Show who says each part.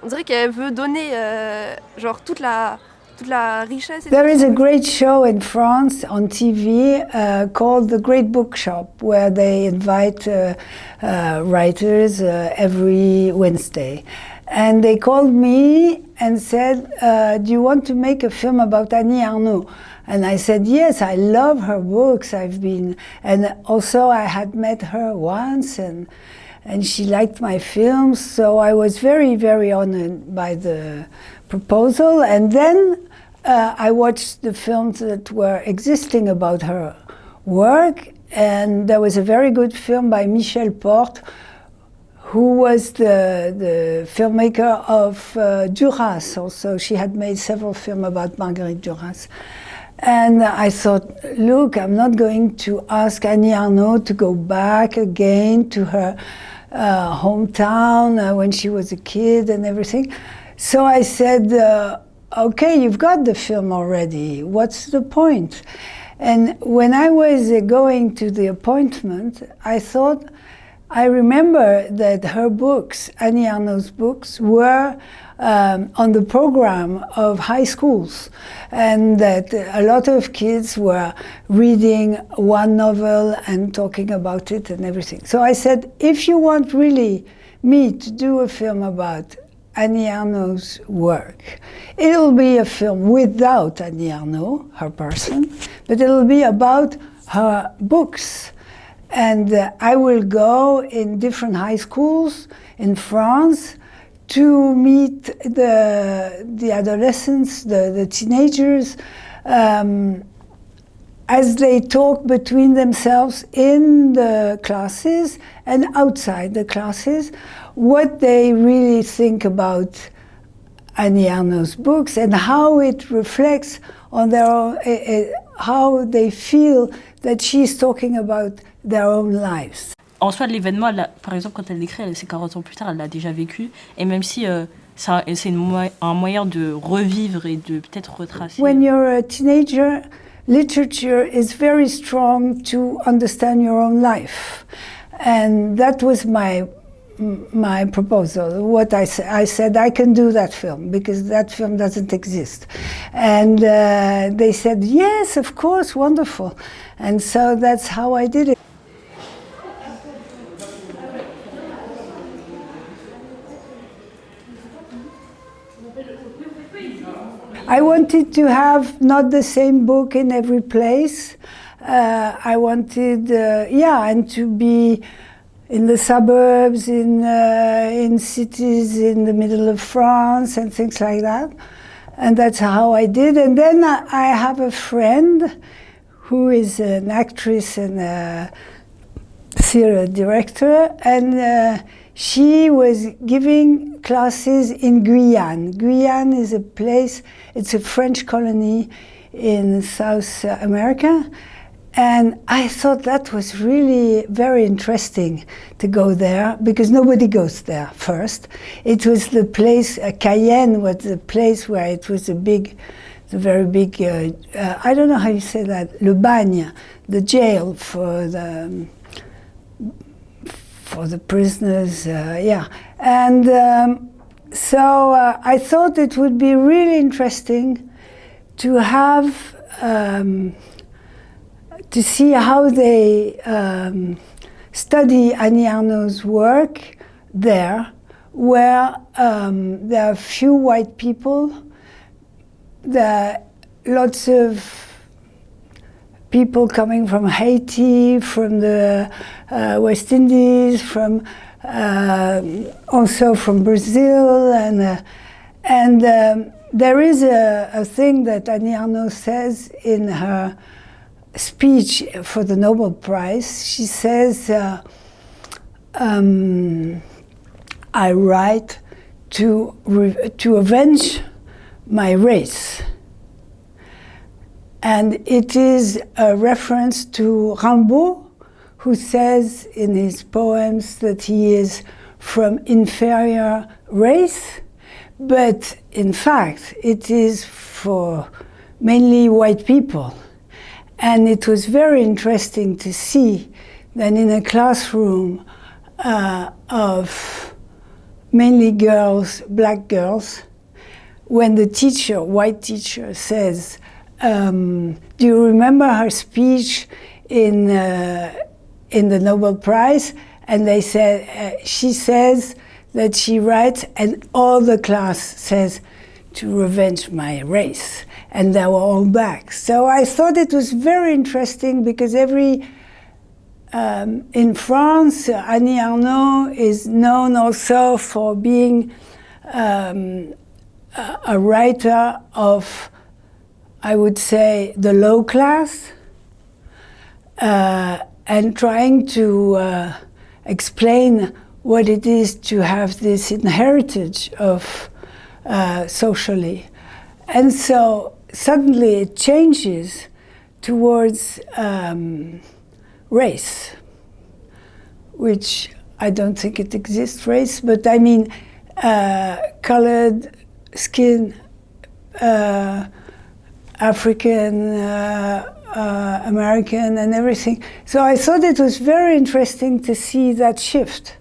Speaker 1: On dirait qu'elle veut donner genre toute la richesse.
Speaker 2: There is a great show in France on TV called The Great Bookshop, where they invite writers every Wednesday. And they called me and said, do you want to make a film about Annie Ernaux? And I said, yes, I love her books. And also I had met her once, and she liked my films. So I was very, very honored by the proposal. And then I watched the films that were existing about her work. And there was a very good film by Michel Porte, who was the filmmaker of Duras also. She had made several films about Marguerite Duras. And I thought, look, I'm not going to ask Annie Ernaux to go back again to her hometown when she was a kid and everything. So I said, okay, you've got the film already. What's the point? And when I was going to the appointment, I remember that her books, Annie Ernaux's books, were on the program of high schools, and that a lot of kids were reading one novel and talking about it and everything. So I said, if you want really me to do a film about Annie Ernaux's work, it'll be a film without Annie Ernaux, her person, but it'll be about her books. And I will go in different high schools in France to meet the adolescents, the teenagers, as they talk between themselves in the classes and outside the classes, what they really think about Annie Ernaux's books and how it reflects on their own, how they feel that she's talking about their own lives.
Speaker 3: En soi, l'événement, par exemple, quand elle l'écrit, c'est 40 ans plus tard, elle l'a déjà vécu. Et même si c'est un moyen de revivre et de peut-être retracer.
Speaker 2: When you're a teenager, literature is very strong to understand your own life. And that was my proposal. What I said, I can do that film because that film doesn't exist. And they said, yes, of course, wonderful. And so that's how I did it. I wanted to have not the same book in every place. I wanted, and to be in the suburbs, in cities in the middle of France and things like that. And that's how I did. And then I have a friend who is an actress and a theater director, and she was giving classes in Guyane. Guyane is a place, it's a French colony in South America. And I thought that was really very interesting to go there, because nobody goes there first. It was the place, Cayenne was the place where it was a very big, I don't know how you say that, le bagne, the jail for the prisoners, And so I thought it would be really interesting to have, to see how they study Annie Ernaux's work there, where there are few white people, there are lots of people coming from Haiti, from the West Indies, from also from Brazil, and there is a thing that Annie Ernaux says in her speech for the Nobel Prize. She says, I write to avenge my race. And it is a reference to Rimbaud, who says in his poems that he is from inferior race, but in fact it is for mainly white people. And it was very interesting to see that in a classroom of mainly girls, black girls, when the teacher, white teacher, says, do you remember her speech in the Nobel Prize? And they said, she says that she writes, and all the class says, to revenge my race. And they were all black. So I thought it was very interesting because in France, Annie Ernaux is known also for being a writer of, I would say, the low class, and trying to explain what it is to have this inheritance of socially. And so suddenly it changes towards race, which I don't think it exists, race, but I mean colored skin, African, American and everything. So I thought it was very interesting to see that shift.